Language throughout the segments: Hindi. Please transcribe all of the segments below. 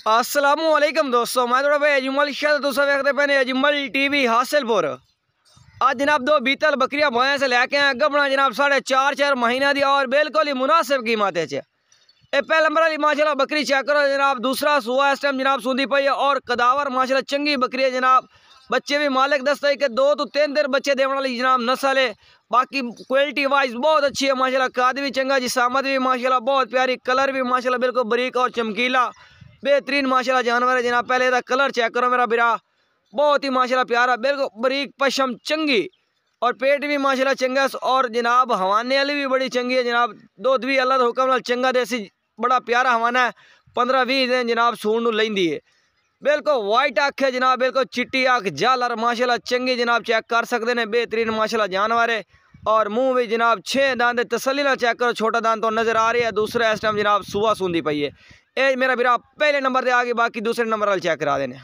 अस्सलामुअलैकुम दोस्तों, मैं थोड़ा भाई अजमल शाह दोस्तों देखते पैने अजमल टीवी हासिलपुर। आज जनाब दो बीतल बकरियां भैंस से लेके आए गबना जनाब 4.5 महीना दी और बिल्कुल ही मुनासिब कीमत है। ये पहले नंबर वाली माशाल्लाह बकरी चेक करो जनाब, दूसरा सुआ इस टाइम जनाब सूंदी पई है और कदावर माशाल्लाह चंगी बकरी है जनाब। बच्चे भी मालिक दसता है कि 2 तो 3 दिन बच्चे देने वाली जनाब नस्ल है। बाकी क्वालिटी वाइज बहुत अच्छी है माशाल्लाह, काद भी चंगा, जिसामत भी माशाल्लाह बहुत प्यारी, कलर भी माशाल्लाह बिल्कुल बरीक और चमकीला बेहतरीन माशाल्लाह जानवर है जनाब। पहले इसका कलर चेक करो मेरा बिरा, बहुत ही माशाल्लाह प्यारा, बिल्कुल बरीक पशम चंगी और पेट भी माशाल्लाह चंगा और जनाब हवाने वाली भी बड़ी चंगी है जनाब। दूध भी अल्लाह हुक्म नाल चंगा देसी बड़ा प्यारा हवाना है। 15-20 दिन जनाब सूण नूं लैंदी है। बिल्कुल वाइट अख है जनाब, बिल्कुल चिट्टी अख झालर माशाल्लाह चंगी जनाब, चेक कर सकते हैं बेहतरीन माशाल्लाह जानवर है। और मुंह भी जनाब 6 दांत तसल्ली ना चेक करो, छोटा दांत तो नजर आ रही है। दूसरा इस टाइम जनाब सुआ सूंदी पई है। ये मेरा बिरा पहले नंबर से आगे, बाकी दूसरे नंबर वाले चेक करा देने।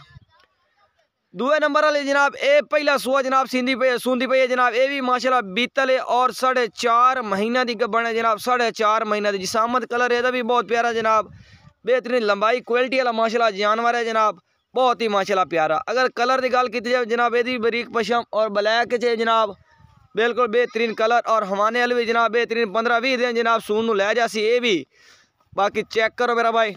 दूसरे नंबर वाले जनाब ये पहला सुआ जनाब सूंदी पई है जनाब। ये भी माशाल्लाह बीतल है और 4.5 महीना की गब्बन है जनाब। 4.5 महीना की जिसामत, कलर यदा भी बहुत प्यारा जनाब, बेहतरीन लंबाई क्वालिटी वाला माशाल्लाह जानवर है जनाब, बहुत ही माशाल्लाह प्यारा। अगर कलर की गल की जाए जनाब, यदी बरीक पशम और ब्लैक है जनाब, बिल्कुल बेहतरीन कलर और हमाने वाले भी जनाब बेहतरीन 15-20 दिन जनाब सून लै जासी। ये भी बाकी चेक करो मेरा भाई,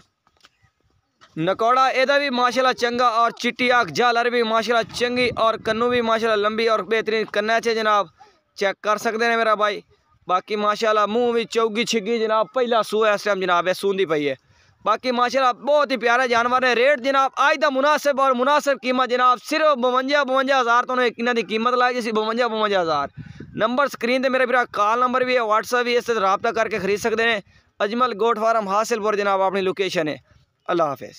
नकौड़ा एदा भी माशाल्लाह चंगा और चिट्टी आँख झालर भी माशाल्लाह चंगी और कन्नू भी माशाल्लाह लंबी और बेहतरीन कन्ना चे जनाब, चेक कर सकते हैं मेरा भाई। बाकी माशाल्लाह मुंह भी चौगी छिगी जनाब, पहला सूआ इस टाइम जनाब है सूंदी पई है। बाकी माशाल्लाह बहुत ही प्यारा जानवर है। रेट जनाब आज का मुनासिब और मुनासिब कीमत जनाब सिर्फ 52 हज़ार तो इन्हों की कीमत लाई जैसी 52 हज़ार। नंबर स्क्रीन पर मेरा मेरा कॉल नंबर भी है, व्हाट्सएप भी है, इससे रब्ता करके खरीद सकते हैं। अजमल गोट फार्म हासिलपुर जनाब अपनी लोकेशन है। अल्लाह हाफिज़।